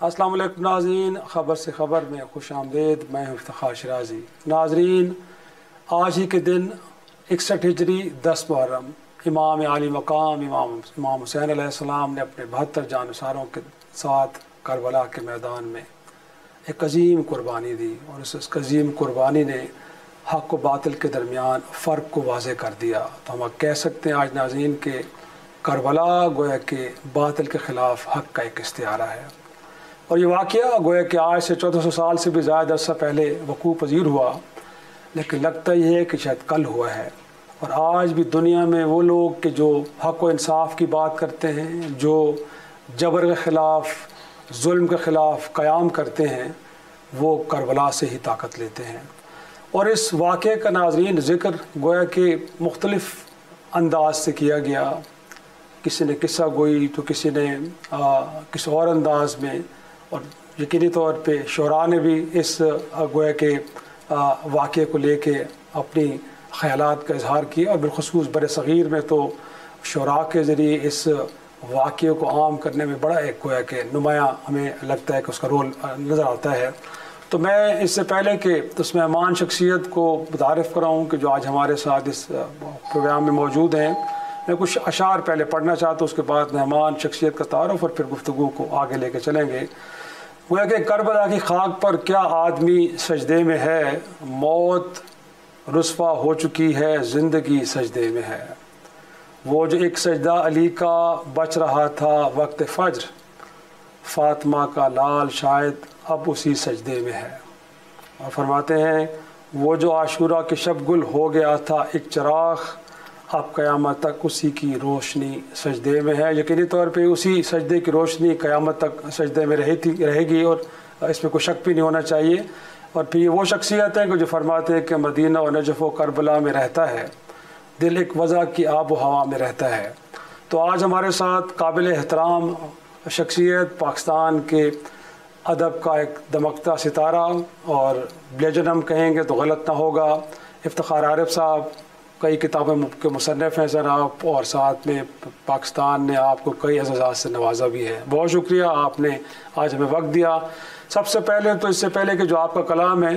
السلام علیکم ناظرین، خبر سے خبر میں خوش آمدید۔ میں ہوں افتخار شرازی۔ ناظرین، آج ہی کے دن 61 ہجری 10 محرم امام عالی مقام امام حسین علیہ السلام نے اپنے 72 جانثاروں کے ساتھ کربلا کے میدان میں ایک عظیم قربانی دی، اور اس عظیم قربانی نے حق و باطل کے درمیان فرق کو واضح کر دیا۔ تو ہم کہہ سکتے ہیں آج ناظرین کہ کربلا گویا کہ باطل کے خلاف حق کا ایک استعارہ ہے، اور یہ واقعہ گویا کہ آج سے 1400 سال سے بھی زیادہ عرصہ پہلے وقوع پذیر ہوا، لیکن لگتا یہ ہے کہ شاید کل ہوا ہے۔ اور آج بھی دنیا میں وہ لوگ کہ جو حق و انصاف کی بات کرتے ہیں، جو جبر کے خلاف، ظلم کے خلاف قیام کرتے ہیں، وہ کربلا سے ہی طاقت لیتے ہیں۔ اور اس واقعے کا ناظرین ذکر گویا کہ مختلف انداز سے کیا گیا، کسی نے قصہ گوئی تو کسی نے کسی اور انداز میں، اور یقینی طور پہ شعراء نے بھی اس گویا کے واقعے کو لے کے اپنی خیالات کا اظہار کیا، اور بالخصوص بر صغیر میں تو شعراء کے ذریعے اس واقعے کو عام کرنے میں بڑا ایک گویا کہ نمایاں ہمیں لگتا ہے کہ اس کا رول نظر آتا ہے۔ تو میں اس سے پہلے کہ اس مہمان شخصیت کو متعارف کراؤں کہ جو آج ہمارے ساتھ اس پروگرام میں موجود ہیں، میں کچھ اشعار پہلے پڑھنا چاہتا ہوں، اس کے بعد مہمان شخصیت کا تعارف اور پھر گفتگو کو آگے لے کے چلیں گے۔ گویا کہ کربلا کی خاک پر کیا آدمی سجدے میں ہے، موت رسوا ہو چکی ہے، زندگی سجدے میں ہے۔ وہ جو ایک سجدہ علی کا بچ رہا تھا وقت فجر، فاطمہ کا لال شاید اب اسی سجدے میں ہے۔ اور فرماتے ہیں وہ جو عاشورہ کے شب گل ہو گیا تھا ایک چراغ، اب قیامت تک اسی کی روشنی سجدے میں ہے۔ یقینی طور پہ اسی سجدے کی روشنی قیامت تک سجدے میں رہے گی، اور اس میں کوئی شک بھی نہیں ہونا چاہیے۔ اور پھر یہ وہ شخصیت ہے کہ جو فرماتے ہیں کہ مدینہ و نجف و کربلا میں رہتا ہے، دل ایک وضع کی آب و ہوا میں رہتا ہے۔ تو آج ہمارے ساتھ قابل احترام شخصیت، پاکستان کے ادب کا ایک دمکتا ستارہ، اور لیجنڈ ہم کہیں گے تو غلط نہ ہوگا، افتخار عارف صاحب۔ کئی کتابوں کے مصنف ہیں سر آپ، اور ساتھ میں پاکستان نے آپ کو کئی اعزازات سے نوازا بھی ہے۔ بہت شکریہ، آپ نے آج ہمیں وقت دیا۔ سب سے پہلے تو اس سے پہلے کہ جو آپ کا کلام ہے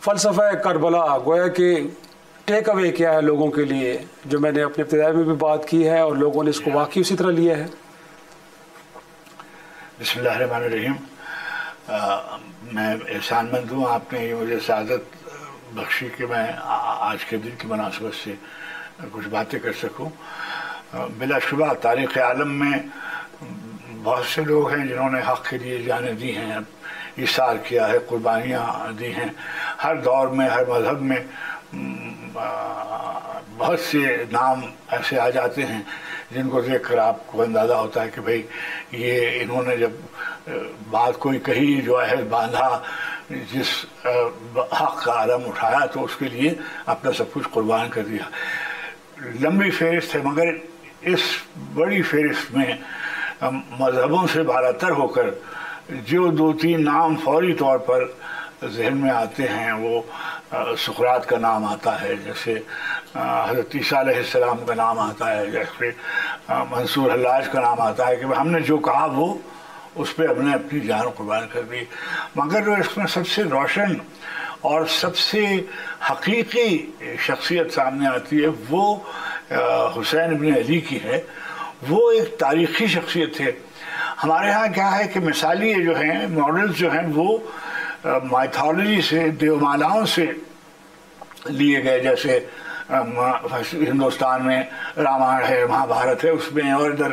فلسفہ کربلا، گویا کہ ٹیک اوے کیا ہے لوگوں کے لیے، جو میں نے اپنے ابتدائی میں بھی بات کی ہے اور لوگوں نے اس کو واقعی اسی طرح لیا ہے۔ بسم اللہ الرحمن الرحیم۔ میں احسان مند ہوں، آپ نے یہ مجھے سعادت بخشی کہ میں آج کے دن کی مناسبت سے کچھ باتیں کر سکوں۔ بلا شبہ تاریخ عالم میں بہت سے لوگ ہیں جنہوں نے حق کے لیے جانیں دی ہیں، ایثار کیا ہے، قربانیاں دی ہیں۔ ہر دور میں، ہر مذہب میں بہت سے نام ایسے آ جاتے ہیں جن کو دیکھ کر آپ کو اندازہ ہوتا ہے کہ بھئی یہ انہوں نے جب بات کوئی کہی، جو عہد باندھا، جس حق کا علم اٹھایا، تو اس کے لیے اپنا سب کچھ قربان کر دیا۔ لمبی فہرست ہے، مگر اس بڑی فہرست میں مذہبوں سے بالاتر ہو کر جو دو تین نام فوری طور پر ذہن میں آتے ہیں، وہ سقراط کا نام آتا ہے، جیسے حضرت عیسیٰ علیہ السلام کا نام آتا ہے، جیسے منصور حلاج کا نام آتا ہے کہ ہم نے جو کہا وہ اس پہ ہم نے اپنی جان قربان کر دی۔ مگر جو اس میں سب سے روشن اور سب سے حقیقی شخصیت سامنے آتی ہے وہ حسین بن علی کی ہے۔ وہ ایک تاریخی شخصیت ہے۔ ہمارے ہاں کیا ہے کہ مثالی جو ہیں، ماڈلز جو ہیں، وہ مائتھالوجی سے، دیومالاؤں سے لیے گئے، جیسے ہندوستان میں رامائن ہے، مہا بھارت ہے، اس میں، اور ادھر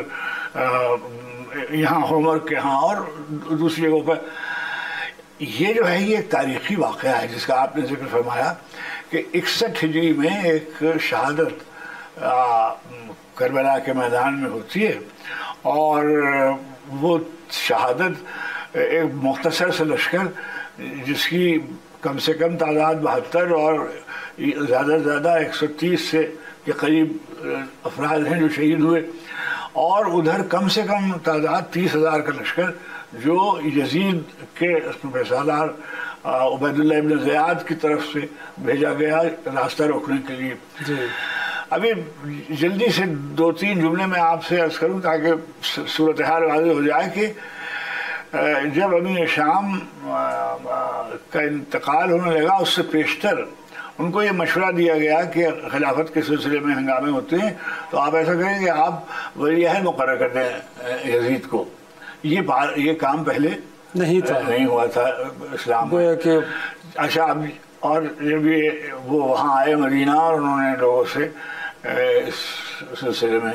یہاں ہومر کے ہاں اور دوسری جگہوں پر۔ یہ جو ہے یہ ایک تاریخی واقعہ ہے جس کا آپ نے ذکر فرمایا کہ 61 ہجری میں ایک شہادت کربلا کے میدان میں ہوتی ہے، اور وہ شہادت ایک مختصر سے لشکر جس کی کم سے کم تعداد 72 اور زیادہ سے زیادہ 130 سے کے قریب افراد ہیں جو شہید ہوئے، اور ادھر کم سے کم تعداد 30,000 کا لشکر جو یزید کے پیشادار عبید اللہ ابن زیاد کی طرف سے بھیجا گیا راستہ روکنے کے لیے۔ ابھی جلدی سے 2-3 جملے میں آپ سے عرض کروں تاکہ صورتحال واضح ہو جائے کہ جب امیر شام کا انتقال ہونے لگا اس سے پیشتر ان کو یہ مشورہ دیا گیا کہ خلافت کے سلسلے میں ہنگامے ہوتے ہیں تو آپ ایسا کریں کہ آپ ولی عہد مقرر کر دیں یزید کو. یہ کام پہلے نہیں ہوا تھا اسلام میں. اچھا اب اور جب وہ وہاں آئے مدینہ اور انہوں نے لوگوں سے اس سلسلے میں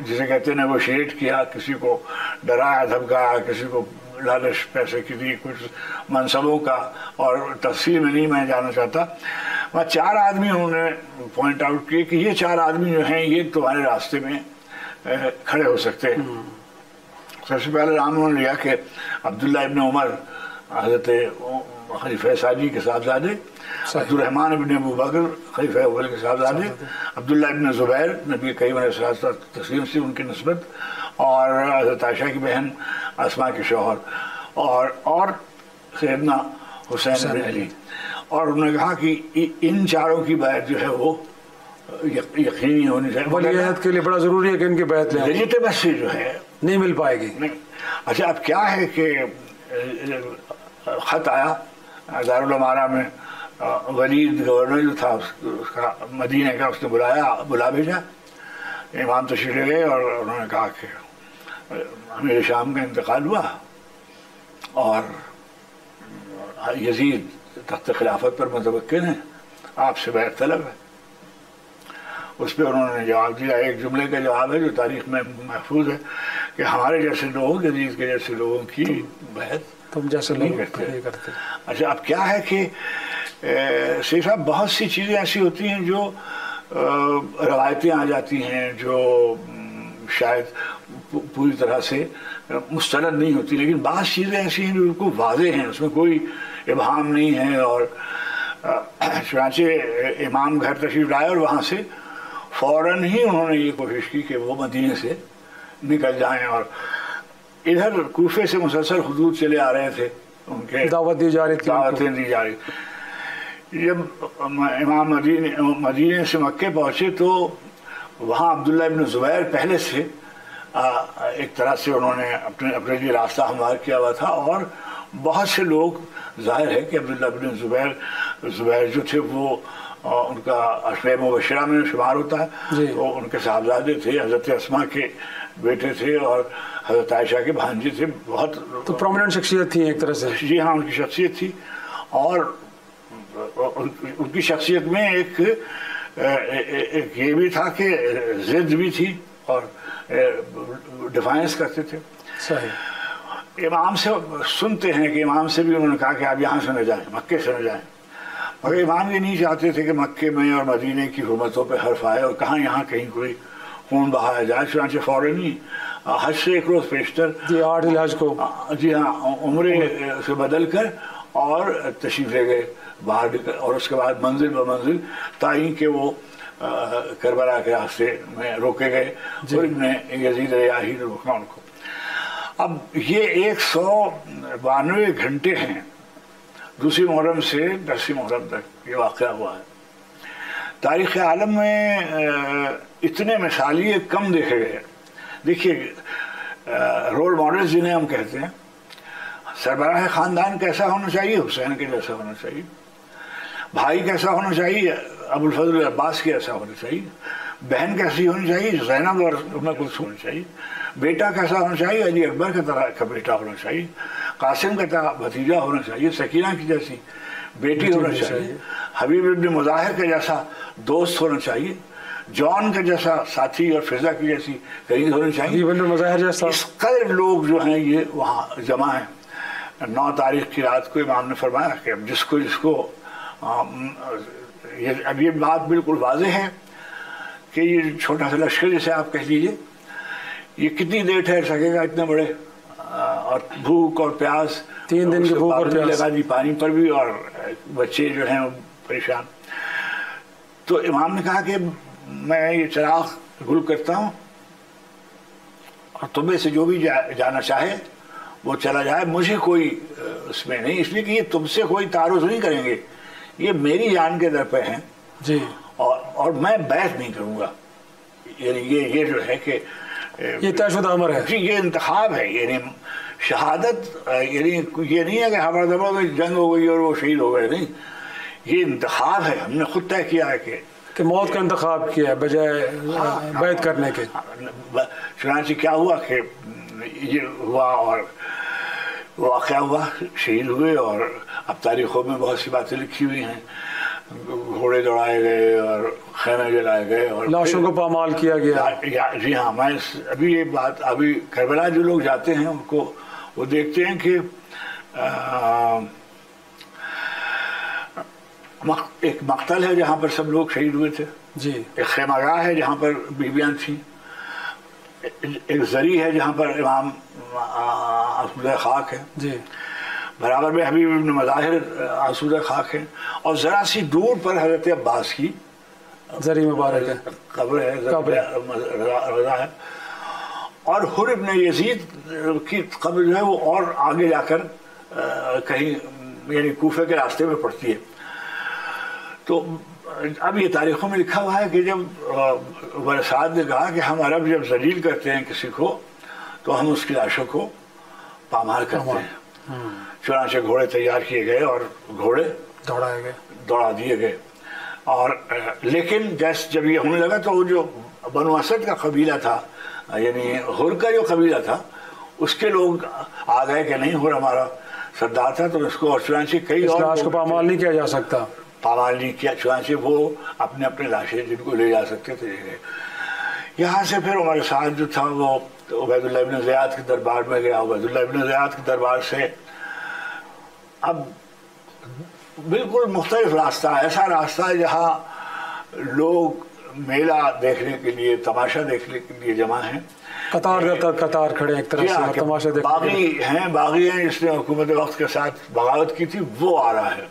جسے کہتے ہیں نیگوشیٹ کیا, کسی کو ڈرایا دھمکایا, کسی کو لالچ پیسے کی دی, کچھ منصبوں کا, اور تفصیل میں نہیں میں جانا چاہتا. وہاں 4 آدمی انہوں نے پوائنٹ آؤٹ کیے کہ یہ 4 آدمی جو ہیں یہ تمہارے راستے میں کھڑے ہو سکتے ہیں. سب سے پہلے نام انہوں نے لیا کہ عبداللہ ابن عمر حضرت خلیفہ ثانی کے صاحبزادے, عبد الرحمن ابن ابو بکر خلیفہ اول کے صاحبزادے, عبداللہ ابن زبیر نبی کریم علیہ الصلوۃ والتسلیم سے ان کی نسبت, اور حضرت عائشہ کی بہن اسماء کے شوہر, اور سیدنا حسین بن علی. اور انہوں نے کہا کہ ان 4 کی بیعت جو ہے وہ یقینی ہونی چاہیے. ولی عہد کے لیے بڑا ضروری ہے کہ ان کی بیعت لیں. لیجیٹیمیسی جو ہے نہیں مل پائے گی. اچھا اب کیا ہے کہ خط آیا دارالامارہ میں, ولید گورنر جو تھا اس کا مدینہ کا, اس نے بلا بھیجا. امام تشریف لے گئے اور انہوں نے کہا کہ امیر شام کا انتقال ہوا اور یزید تخت خلافت پر متمکن ہے, آپ سے بیعت طلب ہے. اس پہ انہوں نے جواب دیا, ایک جملے کا جواب ہے جو تاریخ میں محفوظ ہے کہ ہمارے جیسے لوگ, یزید کے جیسے لوگوں کی بیعت تم جیسے نہیں کرتے. اچھا اب کیا ہے کہ سیف صاحب بہت سی چیزیں ایسی ہوتی ہیں جو روایتیں آ جاتی ہیں جو شاید پوری طرح سے مستند نہیں ہوتی, لیکن بعض چیزیں ایسی ہیں جو بالکل واضح ہیں, اس میں کوئی ابہام نہیں ہے. اور چنانچہ امام گھر تشریف لائے اور وہاں سے فوراً ہی انہوں نے یہ کوشش کی کہ وہ مدینے سے نکل جائیں, اور ادھر کوفے سے مسلسل حدود چلے آ رہے تھے, ان کے دعوتیں دی جا رہی. جب امام مدینے سے مکے پہنچے تو وہاں عبداللہ ابن زبیر پہلے سے ایک طرح سے انہوں نے اپنے لیے راستہ ہموار کیا ہوا تھا, اور بہت سے لوگ ظاہر ہے کہ عبداللہ ابن زبیر جو تھے وہ ان کا عشرہ مبشرہ میں شمار ہوتا ہے, تو ان کے صاحبزادے تھے, حضرت اسماء کے بیٹے تھے اور حضرت عائشہ کے بھانجے تھے. بہت تو پرومیننٹ شخصیت تھی ایک طرح سے. جی ہاں, ان کی شخصیت تھی, اور ان کی شخصیت میں ایک یہ بھی تھا کہ ضد بھی تھی اور ڈیفائنس کرتے تھے. صحیح. امام سے سنتے ہیں کہ امام سے بھی انہوں نے کہا کہ آپ یہاں سے نہ جائیں, مکے سے نہ جائیں, مگر امام یہ نہیں چاہتے تھے کہ مکے میں اور مدینے کی حرمتوں پہ حرف آئے اور کہاں یہاں کہیں کوئی خون بہایا جائے. چنانچہ فوراً ہی حج سے 1 روز پیشتر 8 الحج کو جی ہاں عمرے سے بدل کر اور تشریف لے گئے باہر, اور اس کے بعد منزل بمنزل تائیں کہ وہ کربلا کے راستے میں روکے گئے, اور ابن یزید ریاحی نے روکا ان کو. اب یہ 192 گھنٹے ہیں 2 محرم سے 10 محرم تک یہ واقعہ ہوا ہے. تاریخ عالم میں اتنے مثالیے کم دیکھے گئے. دیکھیے رول ماڈل جنہیں ہم کہتے ہیں, سربراہ خاندان کیسا ہونا چاہیے, حسین کے جیسا ہونا چاہیے. بھائی کیسا ہونا چاہیے, ابو الفضل عباس کے ایسا ہونا چاہیے. بہن کیسی ہونی چاہیے, زینب اور ام کلثوم ہونی چاہیے. بیٹا کیسا ہونا چاہیے, علی اکبر کی طرح کا بیٹا ہونا چاہیے. قاسم کا طرح بھتیجا ہونا چاہیے. سکینہ کی جیسی بیٹی ہونا چاہیے. حبیب ابن مظاہر کا جیسا دوست ہونا چاہیے. جان کا جیسا ساتھی اور فضا کی جیسی قرین ہونی چاہیے. اس قدر لوگ جو ہیں یہ وہاں جمع ہیں. 9 تاریخ کی رات کو امام نے فرمایا کہ جس کو اب یہ بات بالکل واضح ہے کہ یہ چھوٹا سا لشکر جیسے آپ کہہ لیجیے یہ کتنی دیر ٹھہر سکے گا اتنے بڑے, اور بھوک اور پیاس, 3 دن کی بھوک اور پیاس لگا دی پانی پر بھی, اور بچے جو ہیں پریشان. تو امام نے کہا کہ میں یہ چراغ گل کرتا ہوں اور تمہیں سے جو بھی جانا چاہے وہ چلا جائے, مجھے کوئی اس میں نہیں, اس لیے کہ یہ تم سے کوئی تعارض نہیں کریں گے, یہ میری جان کے در پہ ہیں جی, اور میں بیعت نہیں کروں گا. یعنی یہ جو ہے کہ یہ طے شدہ امر ہے, یہ انتخاب ہے. یعنی شہادت یعنی یہ نہیں ہے کہ خبر دبا میں جنگ ہو گئی اور وہ شہید ہو گئے، نہیں، یہ انتخاب ہے، ہم نے خود طے کیا ہے کہ موت کا انتخاب کیا ہے بجائے بیعت کرنے کے۔ چنانچہ کیا ہوا کہ یہ ہوا اور واقعہ ہوا، شہید ہوئے، اور اب تاریخوں میں بہت سی باتیں لکھی ہوئی ہیں، گھوڑے دوڑائے گئے اور خیمے جلائے گئے اور لاشوں کو پامال کیا گیا۔ جی ہاں، میں ابھی یہ بات، ابھی کربلا جو لوگ جاتے ہیں ان کو وہ دیکھتے ہیں کہ ایک مقتل ہے جہاں پر سب لوگ شہید ہوئے تھے، جی، ایک خیمہ گاہ ہے جہاں پر بیویاں تھیں، ایک زری ہے جہاں پر امام آسودہ خاک ہے، جی، برابر میں حبیب ابن مظاہر آسودہ خاک ہے، اور ذرا سی دور پر حضرت عباس کی زری مبارک ہے، قبر ہے، رضا ہے، اور حر ابن یزید کی قبر جو ہے وہ اور آگے جا کر کہیں یعنی کوفے کے راستے میں پڑتی ہے۔ تو اب یہ تاریخوں میں لکھا ہوا ہے کہ جب ورثات نے کہا کہ ہم عرب جب ذلیل کرتے ہیں کسی کو تو ہم اس کی لاشوں کو پامال کرتے ہیں، چنانچہ گھوڑے تیار کیے گئے اور گھوڑے دوڑا دیے گئے، اور لیکن جب یہ ہونے لگا تو وہ جو بنو اسد کا قبیلہ تھا، یعنی حر کا جو قبیلہ تھا، اس کے لوگ آ گئے کہ نہیں، حر ہمارا سردار تھا تو اس کو، اور چنانچہ کئی اور لاش کو پامال نہیں کیا جا سکتا، پامال نہیں کیا، چنانچہ وہ اپنے اپنے لاشیں جن کو لے جا سکتے تھے لے گئے۔ یہاں سے پھر عمر سعد جو تھا وہ عبید اللہ ابن زیاد کے دربار میں گیا، عبید اللہ ابن زیاد کے دربار سے اب بالکل مختلف راستہ، ایسا راستہ ہے جہاں لوگ میلہ دیکھنے کے لیے، تماشا دیکھنے کے لیے جمع ہیں، قطار کھڑے ایک طرح سے تماشا دیکھنے، باغی ہیں جس نے حکومت وقت کے ساتھ بغاوت کی تھی وہ آ رہا ہے۔